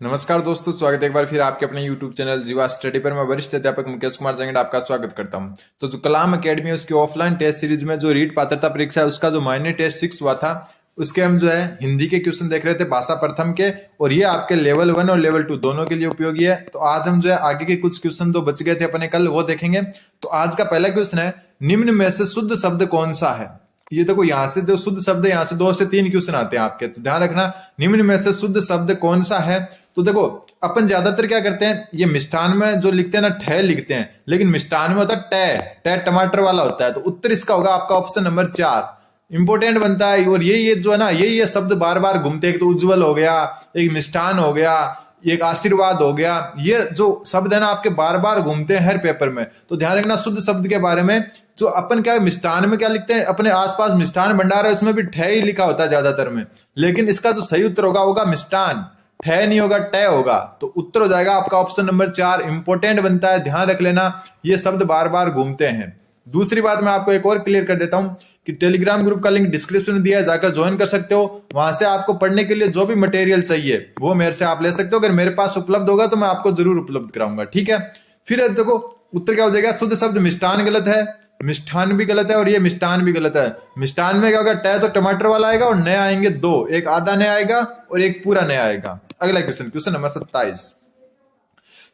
नमस्कार दोस्तों, स्वागत है एक बार फिर आपके अपने YouTube चैनल जीवा स्टडी पर। मैं वरिष्ठ अध्यापक मुकेश कुमार जंगड़ आपका स्वागत करता हूं। तो जो कलाम एकेडमी है उसकी ऑफलाइन टेस्ट सीरीज में जो रीट पात्रता परीक्षा है उसका जो माइनर टेस्ट 6 हुआ था उसके हम जो है हिंदी के क्वेश्चन देख रहे थे, भाषा प्रथम के, और ये आपके लेवल 1 और लेवल 2 दोनों के लिए उपयोगी है। तो आज हम जो है आगे के कुछ क्वेश्चन तो बच गए थे अपने कल, वो देखेंगे। तो आज का पहला क्वेश्चन है, निम्न में से शुद्ध शब्द कौन सा है। ये देखो यहाँ से जो शुद्ध शब्द है यहाँ से 2 से 3 क्वेश्चन आते हैं आपके, तो ध्यान रखना निम्न में से शुद्ध शब्द कौन सा है। तो देखो अपन ज्यादातर क्या करते हैं, ये मिष्ठान में जो लिखते हैं ना ठे लिखते हैं, लेकिन मिष्ठान में होता है टे टमाटर वाला होता है। तो उत्तर इसका होगा आपका ऑप्शन नंबर 4 इंपोर्टेंट बनता है। और ये जो है ना ये शब्द बार बार घूमते हैं, एक तो उज्जवल हो गया, एक मिष्ठान हो गया, एक आशीर्वाद हो गया, ये जो शब्द है ना आपके बार बार घूमते हैं हर पेपर में। तो ध्यान रखना शुद्ध शब्द के बारे में। जो अपन क्या मिष्ठान में क्या लिखते हैं, अपने आसपास मिष्ठान भंडार है उसमें भी ठे ही लिखा होता है ज्यादातर में, लेकिन इसका जो सही उत्तर होगा मिष्ठान, ठे नहीं होगा टे होगा। तो उत्तर हो जाएगा आपका ऑप्शन नंबर 4 इंपोर्टेंट बनता है, ध्यान रख लेना, ये शब्द बार बार घूमते हैं। दूसरी बात मैं आपको एक और क्लियर कर देता हूं कि टेलीग्राम ग्रुप का लिंक डिस्क्रिप्शन में दिया है, जाकर ज्वाइन कर सकते हो। वहां से आपको पढ़ने के लिए जो भी मटेरियल चाहिए वो मेरे से आप ले सकते हो। अगर मेरे पास उपलब्ध होगा तो मैं आपको जरूर उपलब्ध कराऊंगा, ठीक है। फिर देखो उत्तर क्या हो जाएगा, शुद्ध शब्द मिष्ठान गलत है, मिष्ठान भी गलत है और ये मिष्ठान भी गलत है। मिष्ठान में क्या होगा, टे तो टमाटर वाला आएगा और नया आएंगे 2, एक आधा नया आएगा और एक पूरा नया आएगा। अगला क्वेश्चन नंबर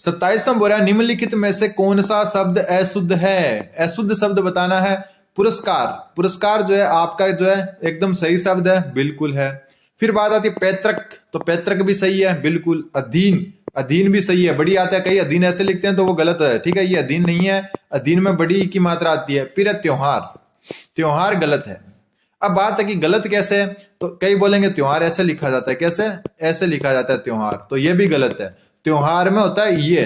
27 में बोल रहा है, निम्नलिखित में से कौन सा शब्द अशुद्ध है। अशुद्ध शब्द बताना है। पुरस्कार जो है आपका जो है एकदम सही शब्द है, बिल्कुल है। फिर बात आती है पैतृक, तो पैतृक भी सही है, बिल्कुल। अधीन भी सही है, बड़ी आता है, कई अधीन ऐसे लिखते हैं तो वो गलत है, ठीक है, ये अधीन नहीं है, अधीन में बड़ी की मात्रा आती है। फिर है त्योहार गलत है। अब बात है कि गलत कैसे है, तो कई बोलेंगे त्योहार ऐसे लिखा जाता है, कैसे ऐसे लिखा जाता है त्योहार, तो ये भी गलत है। त्योहार में होता है ये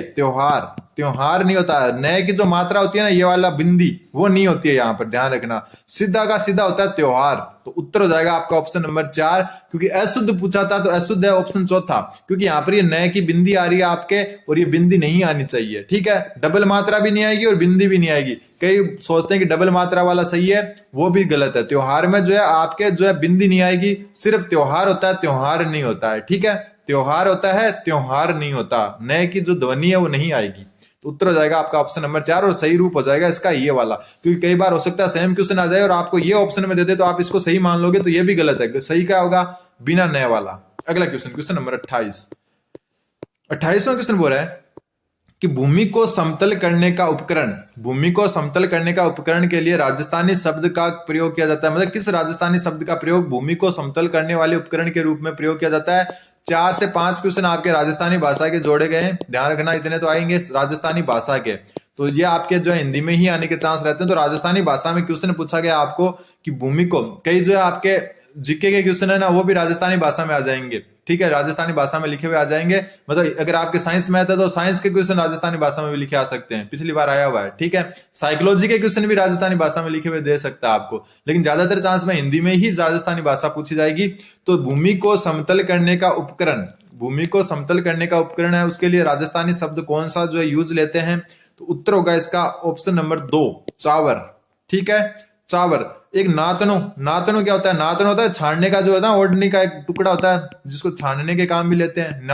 त्योहार नहीं होता है। नए की जो मात्रा होती है ना ये वाला बिंदी वो नहीं होती है यहाँ पर, ध्यान रखना। सीधा का सीधा होता है त्योहार। तो उत्तर हो जाएगा आपका ऑप्शन नंबर 4, क्योंकि अशुद्ध पूछा था तो अशुद्ध है ऑप्शन चौथा, क्योंकि यहाँ पर ये नए की बिंदी आ रही है आपके और ये बिंदी नहीं आनी चाहिए, ठीक है। डबल मात्रा भी नहीं आएगी और बिंदी भी नहीं आएगी। कई सोचते हैं कि डबल मात्रा वाला सही है, वो भी गलत है। त्योहार में जो है आपके जो है बिंदी नहीं आएगी, सिर्फ त्योहार होता है, त्योहार नहीं होता है, ठीक है। त्योहार होता है, त्योहार नहीं होता। नए की जो ध्वनि है वो नहीं आएगी। तो उत्तर हो जाएगा आपका ऑप्शन नंबर 4 और सही रूप हो जाएगा इसका ये वाला, क्योंकि कई बार हो सकता है सेम क्वेश्चन आ जाए और आपको ये ऑप्शन में दे दे तो आप इसको सही मान लोगे, तो ये भी गलत है। सही क्या होगा, बिना नए वाला। अगला क्वेश्चन नंबर 28वां क्वेश्चन बोल रहा है कि भूमि को समतल करने का उपकरण के लिए राजस्थानी शब्द का प्रयोग किया जाता है। मतलब किस राजस्थानी शब्द का प्रयोग भूमि को समतल करने वाले उपकरण के रूप में प्रयोग किया जाता है। 4 से 5 क्वेश्चन आपके राजस्थानी भाषा के जोड़े गए हैं, ध्यान रखना, इतने तो आएंगे राजस्थानी भाषा के। तो ये आपके जो है हिंदी में ही आने के चांस रहते हैं। तो राजस्थानी भाषा में क्वेश्चन पूछा गया आपको कि भूमि को, कई जो है आपके जीके के क्वेश्चन है ना वो भी राजस्थानी भाषा में आ जाएंगे, ठीक है, राजस्थानी भाषा में लिखे हुए आ जाएंगे। मतलब अगर आपके साइंस मैथ है तो साइंस के क्वेश्चन राजस्थानी भाषा में भी लिखे आ सकते हैं, पिछली बार आया हुआ है, ठीक है। साइकोलॉजी के क्वेश्चन भी राजस्थानी भाषा में लिखे हुए दे सकता है आपको, लेकिन ज्यादातर चांस में हिंदी में ही राजस्थानी भाषा पूछी जाएगी। तो भूमि को समतल करने का उपकरण है, उसके लिए राजस्थानी शब्द कौन सा जो है यूज लेते हैं। तो उत्तर होगा इसका ऑप्शन नंबर 2 चावर, ठीक है, चावर। एक नातनो क्या होता है, नातनो होता है छानने का, जो है ना ओढ़नी का एक टुकड़ा होता है जिसको छानने के काम भी लेते हैं।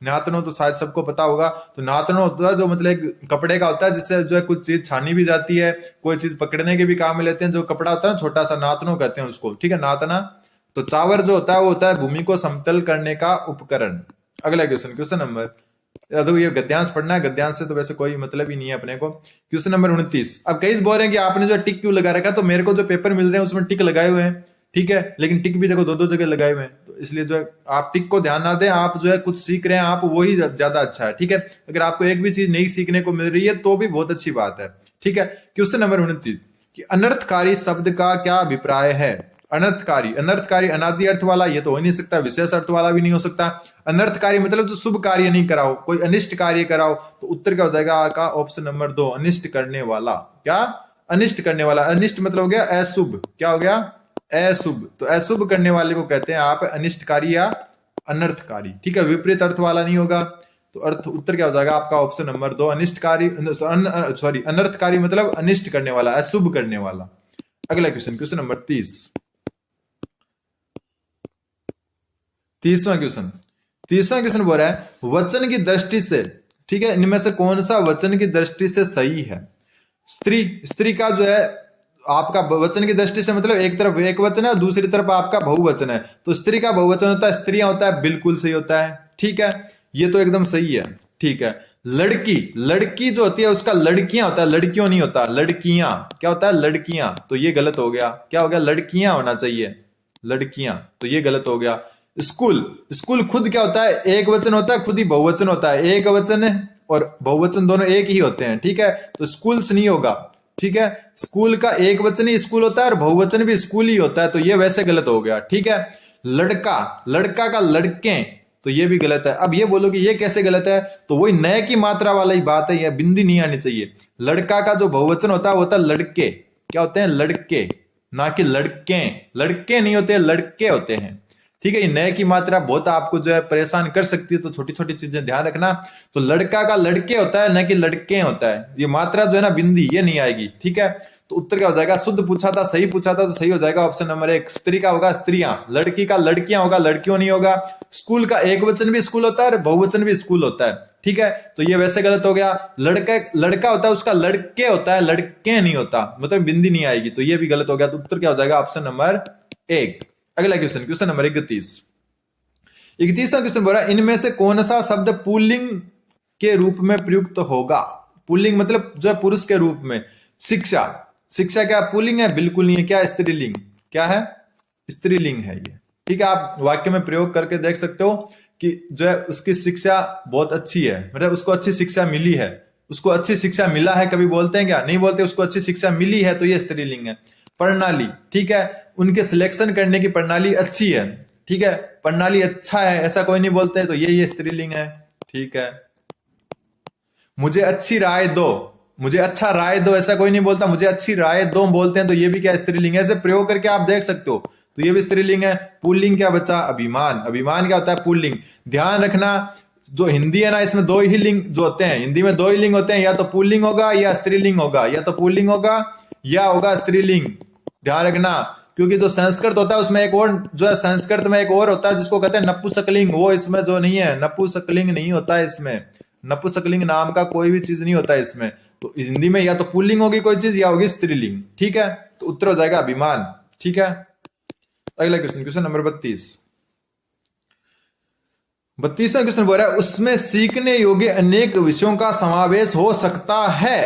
नातनो तो शायद सबको पता होगा। तो नातनो होता है जो मतलब एक कपड़े का होता है जिससे जो है कुछ चीज छानी भी जाती है, कोई चीज पकड़ने के भी काम में लेते हैं। जो कपड़ा होता है ना छोटा सा, नातनो कहते हैं उसको, ठीक है, नातना। तो चावर जो होता है वो होता है भूमि को समतल करने का उपकरण। अगला क्वेश्चन नंबर, तो ये गद्यांश पढ़ना है, गद्यांश से तो वैसे कोई मतलब ही नहीं है अपने को। Question number 29। अब कई बोल रहे हैं कि आपने जो टिक क्यों लगा रखा, तो मेरे को जो पेपर मिल रहे हैं उसमें टिक लगाए हुए हैं, ठीक है, लेकिन टिक भी देखो 2-2 जगह लगाए हुए हैं। तो इसलिए जो है आप टिक को ध्यान ना दें, आप जो है कुछ सीख रहे हैं आप, वही ज्यादा अच्छा है, ठीक है। अगर आपको एक भी चीज नई सीखने को मिल रही है तो भी बहुत अच्छी बात है, ठीक है। क्वेश्चन नंबर 29 कि अनर्थकारी शब्द का क्या अभिप्राय है। अनर्थकारी अनादि अर्थ वाला ये तो हो नहीं सकता, विशेष अर्थ वाला भी नहीं हो सकता। अनर्थकारी मतलब जो शुभ कार्य नहीं कराओ, कोई अनिष्ट कार्य कराओ। तो उत्तर क्या हो जाएगा का ऑप्शन नंबर 2 अनिष्ट करने वाला। क्या, अनिष्ट करने वाला। अनिष्ट मतलब हो गया अशुभ, क्या हो गया, अशुभ। तो अशुभ करने वाले को कहते हैं आप अनिष्टकारी या अनर्थकारी, ठीक है, विपरीत अर्थ वाला नहीं होगा। तो अर्थ उत्तर क्या हो जाएगा आपका ऑप्शन नंबर 2 अनिष्टकारी, अनर्थकारी मतलब अनिष्ट करने वाला, अशुभ करने वाला। अगला क्वेश्चन नंबर 30वां क्वेश्चन तीसरा क्वेश्चन बोल रहा है वचन की दृष्टि से, ठीक है, इनमें से कौन सा वचन की दृष्टि से सही है? स्त्री, स्त्री का जो है आपका वचन की दृष्टि से मतलब एक तरफ एक वचन है और दूसरी तरफ आपका बहुवचन है, तो स्त्री का बहुवचन होता है स्त्रियां होता है, बिल्कुल सही होता है, ठीक है, ये तो एकदम सही है, ठीक है। लड़की, लड़की जो होती है उसका लड़कियां होता है, लड़कियों नहीं होता, लड़कियां क्या होता है? लड़कियां, तो ये गलत हो गया, क्या हो गया? लड़कियां होना चाहिए, लड़कियां, तो ये गलत हो गया। स्कूल, स्कूल खुद क्या होता है? एक वचन होता है, खुद ही बहुवचन होता है, एक वचन है और बहुवचन दोनों एक ही होते हैं, ठीक है, तो स्कूल्स नहीं होगा, ठीक है। स्कूल का एक वचन ही स्कूल होता है और बहुवचन भी स्कूल ही होता है, तो ये वैसे गलत हो गया, ठीक है। लड़का, लड़का का लड़के, तो ये भी गलत है। अब ये बोलो कि ये कैसे गलत है, तो वही नए की मात्रा वाला ही बात है, ये बिंदी नहीं आनी चाहिए। लड़का का जो बहुवचन होता है वो होता है लड़के, क्या होते हैं? लड़के, ना कि लड़के, लड़के नहीं होते, लड़के होते हैं, ठीक है। ये नए की मात्रा बहुत आपको जो है परेशान कर सकती है, तो छोटी छोटी चीजें ध्यान रखना। तो लड़का का लड़के होता है, न कि लड़के होता है, ये मात्रा जो है ना बिंदी ये नहीं आएगी, ठीक है। तो उत्तर क्या हो जाएगा? शुद्ध पूछा था, सही पूछा था, तो सही हो जाएगा ऑप्शन नंबर 1। स्त्री का होगा स्त्रियां, लड़की का लड़कियां होगा, लड़कियों नहीं होगा। स्कूल का एक वचन भी स्कूल होता है और बहुवचन भी स्कूल होता है, ठीक है, तो ये वैसे गलत हो गया। लड़का, लड़का होता है उसका लड़के होता है, लड़के नहीं होता, मतलब बिंदी नहीं आएगी, तो ये भी गलत हो गया। तो उत्तर क्या हो जाएगा? Option number 1। अगला क्वेश्चन, क्वेश्चन नंबर 31। 31वां क्वेश्चन बोल रहा है इनमें से कौन सा शब्द पुल्लिंग के रूप में प्रयुक्त होगा? पुल्लिंग मतलब जो है पुरुष के रूप में। शिक्षा, शिक्षा क्या पुल्लिंग है? बिल्कुल नहीं है। क्या? स्त्रीलिंग। क्या है? स्त्रीलिंग है ये, ठीक है। आप वाक्य में प्रयोग करके देख सकते हो कि जो है उसकी शिक्षा बहुत अच्छी है, मतलब उसको अच्छी शिक्षा मिली है, उसको अच्छी शिक्षा मिला है, कभी बोलते हैं क्या? नहीं बोलते, उसको अच्छी शिक्षा मिली है, तो ये स्त्रीलिंग है। प्रणाली, ठीक है, उनके सिलेक्शन करने की प्रणाली अच्छी है, ठीक है, प्रणाली अच्छा है, ऐसा कोई नहीं बोलते, तो ये स्त्रीलिंग है, ठीक है। मुझे अच्छी राय दो, मुझे अच्छा राय दो, ऐसा कोई नहीं बोलता, मुझे अच्छी राय दो बोलते हैं, तो ये भी क्या? स्त्रीलिंग है। ऐसे प्रयोग करके आप देख सकते हो, तो ये भी स्त्रीलिंग है। पुल्लिंग क्या बचा? अभिमान। अभिमान क्या होता है? पुल्लिंग। ध्यान रखना, जो हिंदी है ना, इसमें दो ही लिंग जो होते हैं, हिंदी में दो ही लिंग होते हैं, या तो पुल्लिंग होगा या स्त्रीलिंग होगा, या तो पुल्लिंग होगा या होगा स्त्रीलिंग। ध्यान रखना, क्योंकि जो संस्कृत होता है उसमें एक और जो है, संस्कृत में एक और होता है जिसको कहते हैं नपुंसकलिंग, वो इसमें जो नहीं है, नपुंसकलिंग नहीं होता है इसमें, नपुंसकलिंग नाम का कोई भी चीज नहीं होता है इसमें। तो हिंदी में या तो पुल्लिंग होगी कोई चीज या होगी स्त्रीलिंग, ठीक है, तो उत्तर हो जाएगा अभिमान, ठीक है। अगला क्वेश्चन, क्वेश्चन नंबर 32। 32वां क्वेश्चन बोल रहा है उसमें सीखने योग्य अनेक विषयों का समावेश हो सकता है।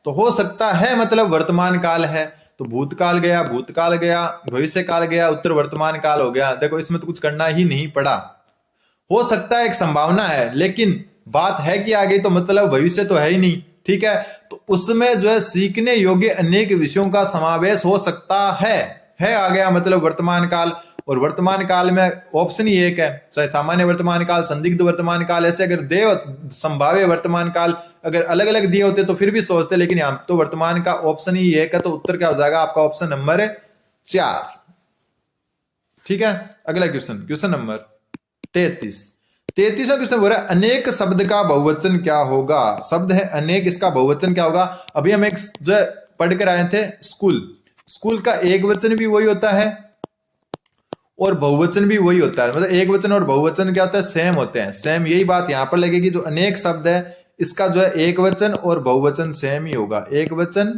तो हो सकता है मतलब वर्तमान काल है, तो भूतकाल गया, भूतकाल गया, भविष्य काल गया, उत्तर वर्तमान काल हो गया। देखो इसमें तो कुछ करना ही नहीं पड़ा। हो सकता है एक संभावना है, लेकिन बात है कि आगे तो मतलब भविष्य तो है ही नहीं, ठीक है। तो उसमें जो है सीखने योग्य अनेक विषयों का समावेश हो सकता है आ गया मतलब वर्तमान काल। और वर्तमान काल में ऑप्शन ही एक है, चाहे सामान्य वर्तमान काल, संदिग्ध वर्तमान काल, ऐसे अगर दे संभाव्य वर्तमान काल अगर अलग अलग दिए होते तो फिर भी सोचते, लेकिन यहां तो वर्तमान का ऑप्शन ही एक है, तो उत्तर क्या हो जाएगा आपका? ऑप्शन नंबर 4, ठीक है। अगला क्वेश्चन, क्वेश्चन नंबर 33। 33वां क्वेश्चन बोल रहा है अनेक शब्द का बहुवचन क्या होगा? शब्द है अनेक, इसका बहुवचन क्या होगा? अभी हम एक जो है पढ़ कर आए थे, स्कूल। स्कूल का एक वचन भी वही होता है और बहुवचन भी वही होता है, मतलब एक वचन और बहुवचन क्या होता है? सेम होते हैं, सेम। यही बात यहां पर लगेगी, जो अनेक शब्द है इसका जो है एक वचन और बहुवचन सेम ही होगा। एक वचन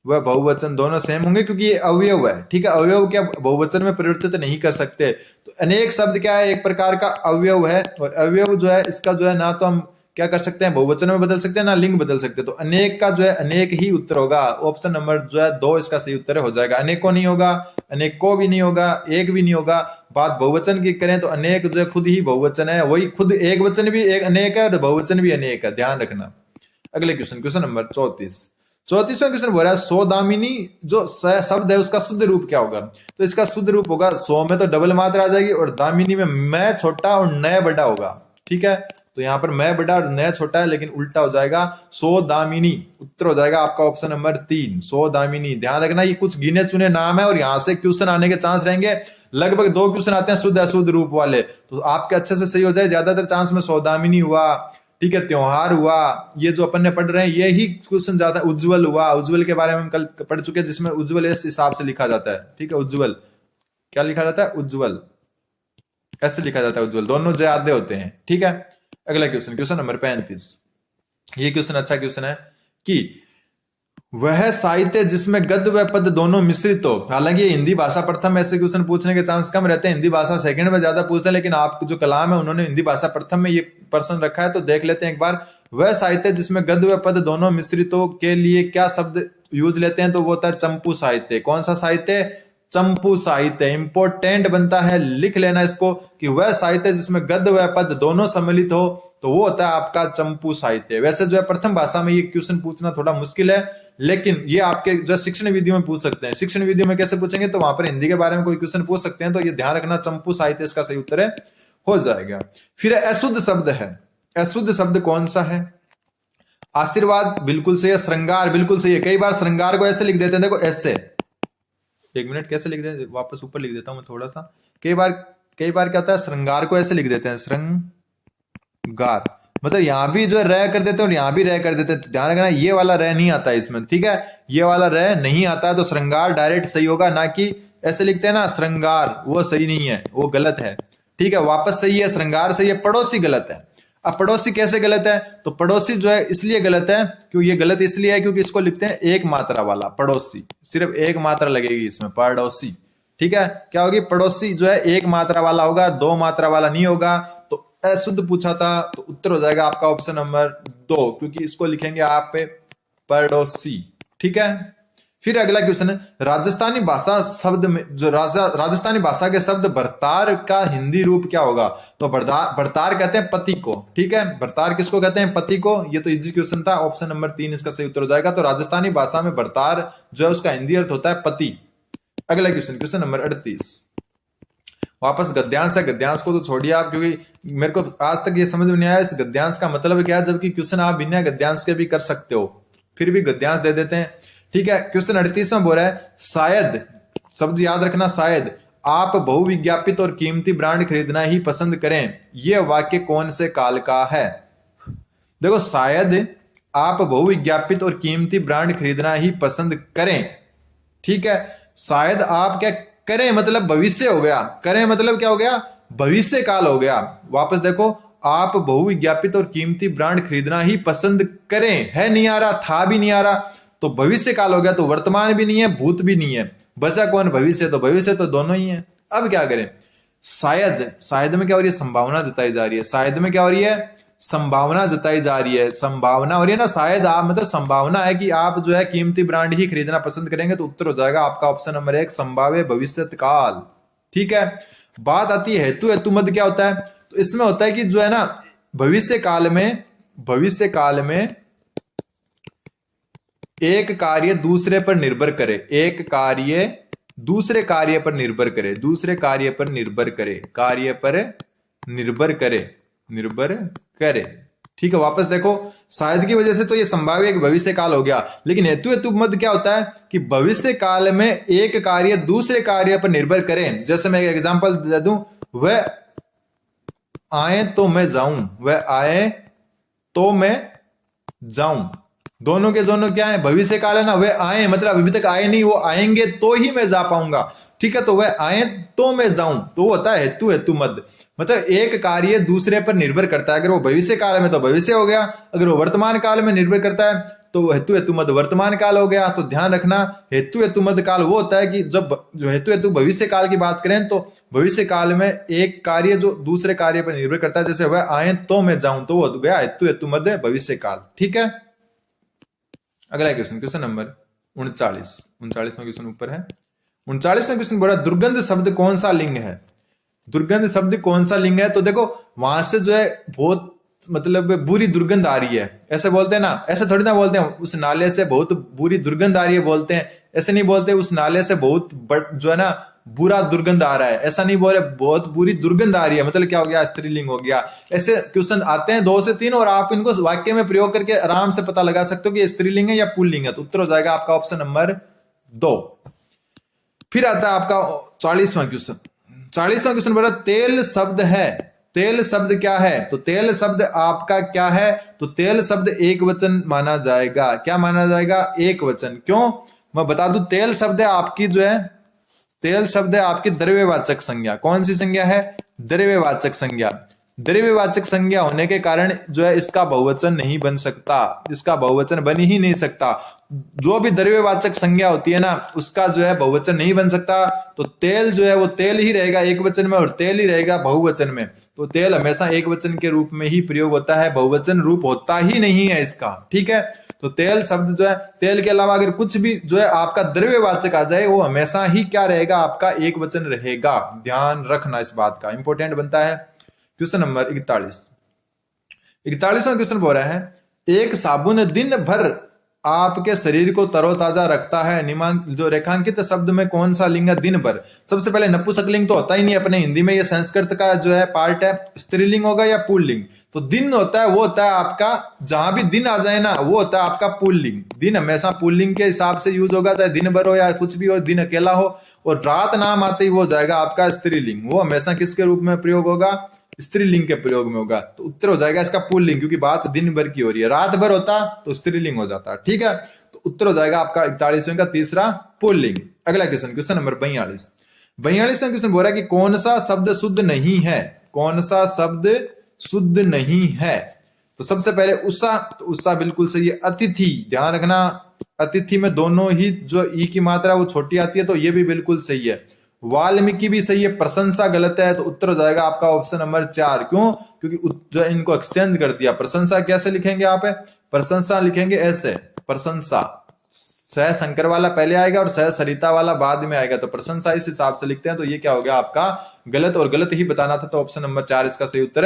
व बहुवचन दोनों सेम होंगे, क्योंकि ये अवयव है, ठीक है। अवयव क्या बहुवचन में परिवर्तित नहीं कर सकते। तो अनेक शब्द क्या है? एक प्रकार का अवयव है, और अवयव जो है इसका जो है ना तो हम क्या कर सकते हैं? बहुवचन में बदल सकते हैं, ना लिंग बदल सकते हैं। तो अनेक का जो है अनेक ही उत्तर होगा। ऑप्शन नंबर जो है 2 इसका सही उत्तर हो जाएगा। अनेकों नहीं होगा, अनेकों भी नहीं होगा, एक भी नहीं होगा। बात बहुवचन की करें तो अनेक जो है खुद ही बहुवचन है, वही खुद एक वचन भी एक अनेक है और बहुवचन भी अनेक है, ध्यान रखना। अगले क्वेश्चन, क्वेश्चन नंबर 34। 34वां क्वेश्चन बोल रहा है सौदामिनी जो शब्द है उसका शुद्ध रूप क्या होगा? तो इसका शुद्ध रूप होगा, सौ में तो डबल मात्रा आ जाएगी और दामिनी में मैं छोटा और नय बड़ा होगा, ठीक है। तो यहां पर मैं बड़ा और नय छोटा है, लेकिन उल्टा हो जाएगा सौदामिनी। उत्तर हो जाएगा आपका ऑप्शन नंबर 3, सौदामिनी। ध्यान रखना ये कुछ गिने चुने नाम है और यहां से क्वेश्चन आने के चांस रहेंगे। लगभग 2 क्वेश्चन आते हैं शुद्ध अशुद्ध रूप वाले, तो आपके अच्छे से सही हो जाए। ज्यादातर चांस में सौदामिनी हुआ, ठीक है, त्योहार हुआ, ये जो अपन ने पढ़ रहे हैं ये ही क्वेश्चन ज्यादा। उज्जवल हुआ, उज्जवल के बारे में हम कल पढ़ चुके हैं, जिसमें उज्जवल इस हिसाब से लिखा जाता है, ठीक है। उज्जवल क्या लिखा जाता है? उज्जवल, ऐसे लिखा जाता है उज्जवल, दोनों ज आधे होते हैं। ठीक है, अगला क्वेश्चन, क्वेश्चन नंबर 35। ये क्वेश्चन अच्छा क्वेश्चन है कि वह साहित्य जिसमें गद्य व पद दोनों मिश्रित हो। हालांकि ये हिंदी भाषा प्रथम, ऐसे क्वेश्चन पूछने के चांस कम रहते हैं, हिंदी भाषा सेकंड में ज्यादा पूछते हैं, लेकिन आप जो कलाम है उन्होंने हिंदी भाषा प्रथम में ये प्रश्न रखा है, तो देख लेते हैं एक बार। वह साहित्य जिसमें गद्य व पद दोनों मिश्रित हो के लिए क्या शब्द यूज लेते हैं, तो वो होता है चंपू साहित्य। कौन सा साहित्य? चंपू साहित्य। इंपोर्टेंट बनता है, लिख लेना इसको कि वह साहित्य जिसमें गद्य व पद दोनों सम्मिलित हो, तो वो होता है आपका चंपू साहित्य। वैसे जो है प्रथम भाषा में ये क्वेश्चन पूछना थोड़ा मुश्किल है, लेकिन ये आपके जो शिक्षण विधियों में पूछ सकते हैं। शिक्षण विधियों में कैसे पूछेंगे, तो वहां पर हिंदी के बारे में कोई क्वेश्चन पूछ सकते हैं, तो ये ध्यान रखना, चंपू साहित्य इसका सही उत्तर है, हो जाएगा। फिर अशुद्ध शब्द है। अशुद्ध शब्द कौन सा है? आशीर्वाद बिल्कुल सही है, श्रृंगार बिल्कुल सही है। कई बार श्रृंगार को ऐसे लिख देते हैं, देखो ऐसे, एक मिनट कैसे लिख देते हैं, वापस ऊपर लिख देता हूं मैं थोड़ा सा। कई बार क्या होता है, श्रृंगार को ऐसे लिख देते हैं, श्रृंगार, मतलब यहां भी जो रह कर देते हैं और यहां भी रह कर देते हैं। ध्यान रखना, ये वाला रह नहीं आता है इसमें, ठीक है, ये वाला रह नहीं आता है, तो श्रृंगार डायरेक्ट सही होगा, ना कि ऐसे लिखते हैं ना श्रृंगार, वो सही नहीं है, वो गलत है। ठीक है, वापस सही है, श्रृंगार सही है, पड़ोसी गलत है। अब पड़ोसी कैसे गलत है, तो पड़ोसी जो है इसलिए गलत है, क्यों ये गलत इसलिए है क्योंकि इसको लिखते हैं एक मात्रा वाला पड़ोसी, सिर्फ एक मात्रा लगेगी इसमें, पड़ोसी। ठीक है, क्या होगी, पड़ोसी जो है एक मात्रा वाला होगा, दो मात्रा वाला नहीं होगा। तो अशुद्ध पूछा था, तो उत्तर हो जाएगा आपका ऑप्शन नंबर 2, क्योंकि इसको लिखेंगे आप पे पड़ोसी। ठीक है, फिर अगला क्वेश्चन है, राजस्थानी भाषा शब्द में जो राजस्थानी भाषा के शब्द भरतार का हिंदी रूप क्या होगा? तो भरतार कहते हैं पति को। ठीक है, भरतार किसको कहते हैं? पति को। ये तो इजी क्वेश्चन था, ऑप्शन नंबर 3 इसका सही उत्तर हो जाएगा। तो राजस्थानी भाषा में भरतार जो है उसका हिंदी अर्थ होता है पति। अगला क्वेश्चन, क्वेश्चन नंबर 38। वापस गद्यांश है, गद्यांश को तो छोड़िए आप, क्योंकि मेरे को आज तक ये समझ में नहीं आया इस गद्यांश का मतलब क्या है, जबकि क्वेश्चन आप बिना गद्यांश के भी कर सकते हो, फिर भी गद्यांश दे देते हैं। ठीक है, क्वेश्चन 38 में बोल रहा है, शायद, शब्द याद रखना, शायद आप बहुविज्ञापित और कीमती ब्रांड खरीदना ही पसंद करें, यह वाक्य कौन से काल का है? देखो, शायद आप बहुविज्ञापित और कीमती ब्रांड खरीदना ही पसंद करें। ठीक है, शायद आप क्या करें मतलब भविष्य हो गया, करें मतलब क्या हो गया, भविष्य काल हो गया। वापस देखो, आप बहुविज्ञापित और कीमती ब्रांड खरीदना ही पसंद करें, है नहीं आ रहा, था भी नहीं आ रहा, तो भविष्य काल हो गया, तो वर्तमान भी नहीं है, भूत भी नहीं है, बचा कौन? भविष्य। तो भविष्य तो दोनों ही है। अब क्या करें, शायद, शायद में क्या हो रही है, संभावना जताई जा रही है। शायद में क्या हो रही है, संभावना जताई जा रही है, संभावना हो रही है ना, शायद आप मतलब संभावना है कि आप जो है कीमती ब्रांड ही खरीदना पसंद करेंगे, तो उत्तर हो जाएगा आपका ऑप्शन नंबर 1, संभाव्य भविष्यत काल। ठीक है, बात आती है हेतु, हेतु मद क्या होता है, तो इसमें होता है कि जो है ना भविष्य काल में एक कार्य दूसरे पर निर्भर करे, एक कार्य दूसरे कार्य पर निर्भर करे, दूसरे कार्य पर निर्भर करे, कार्य पर निर्भर करे, निर्भर करे। ठीक है, वापस देखो, शायद की वजह से तो ये संभाव्य एक भविष्य काल हो गया, लेकिन हेतु हेतु मद क्या होता है कि भविष्य काल में एक कार्य दूसरे कार्य पर निर्भर करें। जैसे मैं एक एग्जांपल दे दूं, वह आए तो मैं जाऊं, वह आए तो मैं जाऊं, दोनों के दोनों क्या है, भविष्य काल है ना। वे आए मतलब अभी तक आए नहीं, वो आएंगे तो ही मैं जा पाऊंगा। ठीक है, तो वह आए तो मैं जाऊं, तो वो होता है हेतु हेतु मद, मतलब एक कार्य दूसरे पर निर्भर करता है। अगर वो भविष्य काल में तो भविष्य हो गया, अगर वो वर्तमान काल में निर्भर करता है तो हेतु हेतु मद वर्तमान काल हो गया। तो ध्यान रखना, हेतु हेतु मद काल वो होता है कि जब जो हेतु हेतु भविष्य काल की बात करें तो भविष्य काल में एक कार्य जो दूसरे कार्य पर निर्भर करता है, जैसे वह आए तो मैं जाऊं, तो वो हो गया हेतु हेतु मद भविष्य काल। ठीक है, अगला क्वेश्चन, क्वेश्चन नंबर 39वां क्वेश्चन ऊपर है। 39वां क्वेश्चन बोला, दुर्गंध शब्द कौन सा लिंग है? दुर्गंध शब्द कौन सा लिंग है? तो देखो, वहां से जो है बहुत मतलब बुरी दुर्गंध आ रही है, ऐसे बोलते हैं ना, ऐसे थोड़ी ना बोलते हैं उस नाले से बहुत बुरी दुर्गंध आ रही है, बोलते हैं ऐसे नहीं बोलते उस नाले से बहुत जो है ना बुरा दुर्गंध आ रहा है, ऐसा नहीं बोले बहुत बुरी दुर्गंध आ रही है, मतलब क्या हो गया, स्त्रीलिंग हो गया। ऐसे क्वेश्चन आते हैं 2 से 3 और आप इनको वाक्य में प्रयोग करके आराम से पता लगा सकते हो कि स्त्रीलिंग है या पुल्लिंग है। तो उत्तर हो जाएगा आपका ऑप्शन नंबर 2। फिर आता है आपका 40वां क्वेश्चन। 40वां क्वेश्चन बोला, तेल शब्द है, तेल शब्द क्या है? तो तेल शब्द आपका क्या है? तो तेल शब्द एक वचन माना जाएगा। क्या माना जाएगा? एक वचन। क्यों? मैं बता दूं, तेल शब्द है आपकी जो है, तेल शब्द है आपकी द्रव्यवाचक संज्ञा। कौन सी संज्ञा है? द्रव्यवाचक संज्ञा। द्रव्यवाचक संज्ञा होने के कारण जो है इसका बहुवचन नहीं बन सकता, इसका बहुवचन बन ही नहीं सकता। जो भी द्रव्यवाचक संज्ञा होती है ना उसका जो है बहुवचन नहीं बन सकता। तो तेल जो है वो तेल ही रहेगा एक वचन में और तेल ही रहेगा बहुवचन में। तो तेल हमेशा एक वचन के रूप में ही प्रयोग होता है, बहुवचन रूप होता ही नहीं है इसका। ठीक है, तो तेल शब्द जो है, तेल के अलावा अगर कुछ भी जो है आपका द्रव्यवाचक आ जाए वो हमेशा ही क्या रहेगा, आपका एक वचन रहेगा। ध्यान रखना इस बात का, इंपॉर्टेंट बनता है। क्वेश्चन नंबर 41वां क्वेश्चन बोल रहा है, एक साबुन दिन भर आपके शरीर को तरोताजा रखता है। जो रेखांकित शब्द में कौन सा लिंग है दिन भर? सबसे पहले नपुंसकलिंग तो होता ही नहीं अपने हिंदी में, ये संस्कृत का जो है पार्ट है। स्त्रीलिंग होगा या पुल्लिंग? तो दिन होता है वो होता है आपका, जहां भी दिन आ जाए ना वो होता है आपका पुल्लिंग। दिन हमेशा पुल्लिंग के हिसाब से यूज होगा, चाहे दिन भर हो या कुछ भी हो, दिन अकेला हो। और रात नाम आते ही वो जाएगा आपका स्त्रीलिंग। वो हमेशा किसके रूप में प्रयोग होगा? स्त्रीलिंग के प्रयोग में होगा। तो उत्तर हो जाएगा इसका पुल्लिंग, क्योंकि बात दिन भर की हो रही है। रात भर होता तो स्त्रीलिंग हो जाता। ठीक है, तो उत्तर हो जाएगा आपका 41वें का तीसरा पुल्लिंग। अगला क्वेश्चन, क्वेश्चन नंबर 42वां क्वेश्चन बोल रहा है कि कौन सा शब्द शुद्ध नहीं है? कौन सा शब्द शुद्ध नहीं है? तो सबसे पहले उषा, तो उषा बिल्कुल सही है। अतिथि, ध्यान रखना अतिथि में दोनों ही जो ई की मात्रा वो छोटी आती है, तो ये भी बिल्कुल सही है। वाल्मीकि भी सही है। प्रशंसा गलत है, तो उत्तर हो जाएगा आपका ऑप्शन नंबर 4। क्यों? क्योंकि जो इनको एक्सचेंज कर दिया। प्रशंसा कैसे लिखेंगे आप? प्रशंसा लिखेंगे ऐसे, प्रशंसा सह शंकर वाला पहले आएगा और सह सरिता वाला बाद में आएगा। तो प्रशंसा इस हिसाब से लिखते हैं, तो ये क्या हो गया आपका गलत, और गलत ही बताना था। तो ऑप्शन नंबर 4 इसका सही उत्तर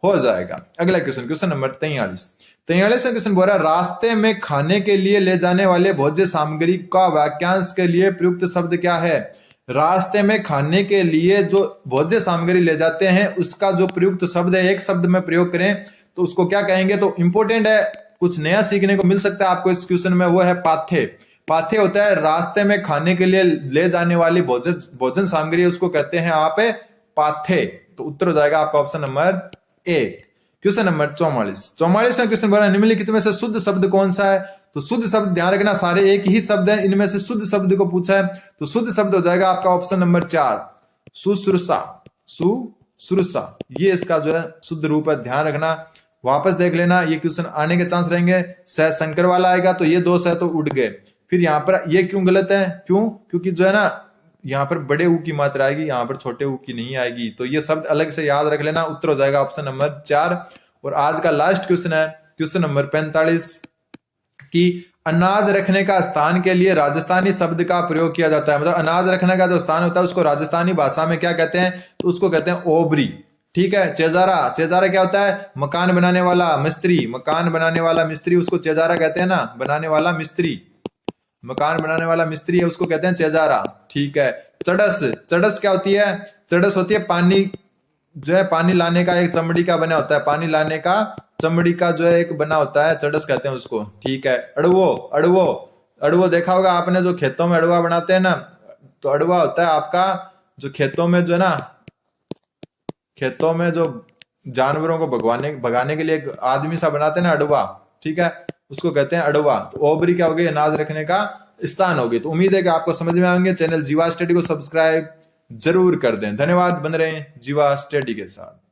हो जाएगा। अगला क्वेश्चन, क्वेश्चन नंबर 43वां क्वेश्चन बोल रहा है, रास्ते में खाने के लिए ले जाने वाले भोज्य सामग्री का वाक्यांश के लिए प्रयुक्त शब्द क्या है? रास्ते में खाने के लिए जो भोज्य सामग्री ले जाते हैं उसका जो प्रयुक्त शब्द है, एक शब्द में प्रयोग करें तो उसको क्या कहेंगे? तो इंपॉर्टेंट है, कुछ नया सीखने को मिल सकता है आपको इस क्वेश्चन में। वो है पाथे। पाथे होता है रास्ते में खाने के लिए ले जाने वाली भोजन सामग्री, उसको कहते हैं आप पाथे। तो उत्तर हो जाएगा आपका ऑप्शन नंबर 1। क्वेश्चन नंबर 44वां क्वेश्चन बोला, निम्नलिखित में से शुद्ध शब्द कौन सा है? तो शुद्ध शब्द, ध्यान रखना सारे एक ही शब्द है, इनमें से शुद्ध शब्द को पूछा है। तो शुद्ध शब्द हो जाएगा आपका ऑप्शन नंबर 4, शुश्रूषा। शुश्रूषा ये इसका जो है शुद्ध रूप है। ध्यान रखना, वापस देख लेना, ये क्वेश्चन आने के चांस रहेंगे। सह शंकर वाला आएगा तो ये दो सह तो उड़ गए। फिर यहाँ पर ये क्यों गलत है? क्यों? क्योंकि जो है ना यहाँ पर बड़े ऊ की मात्रा आएगी, यहाँ पर छोटे ऊ की नहीं आएगी। तो ये शब्द अलग से याद रख लेना। उत्तर हो जाएगा ऑप्शन नंबर 4। और आज का लास्ट क्वेश्चन है क्वेश्चन नंबर 45 कि अनाज रखने का स्थान के लिए राजस्थानी शब्द का प्रयोग किया जाता है। मतलब अनाज रखने का जो स्थान होता है उसको राजस्थानी भाषा में क्या कहते हैं? तो उसको कहते हैं ओबरी। ठीक है, चेजारा। चेजारा क्या होता है? मकान बनाने वाला मिस्त्री। मकान बनाने वाला मिस्त्री उसको चेजारा कहते हैं ना, बनाने वाला मिस्त्री। मकान बनाने वाला मिस्त्री है उसको कहते हैं चेजारा। ठीक है, चड़स। चड़स क्या होती है? चड़स होती है पानी, जो है पानी लाने का एक चमड़ी का बना होता है। पानी लाने का चमड़ी का जो है एक बना होता है, चड़स कहते हैं उसको। ठीक है, अड़वो। अड़वो, अड़वो देखा होगा आपने, जो खेतों में अड़वा बनाते हैं ना, तो अड़वा होता है आपका जो खेतों में जो ना, खेतों में जो जानवरों को भगाने के लिए एक आदमी सा बनाते हैं ना, अड़वा। ठीक है, उसको कहते हैं अड़वा। तो ओबरी क्या होगी? अनाज रखने का स्थान होगी। तो उम्मीद है कि आपको समझ में आएंगे। चैनल जीवा स्टडी को सब्सक्राइब जरूर कर दें। धन्यवाद। बन रहे हैं जीवा स्टडी के साथ।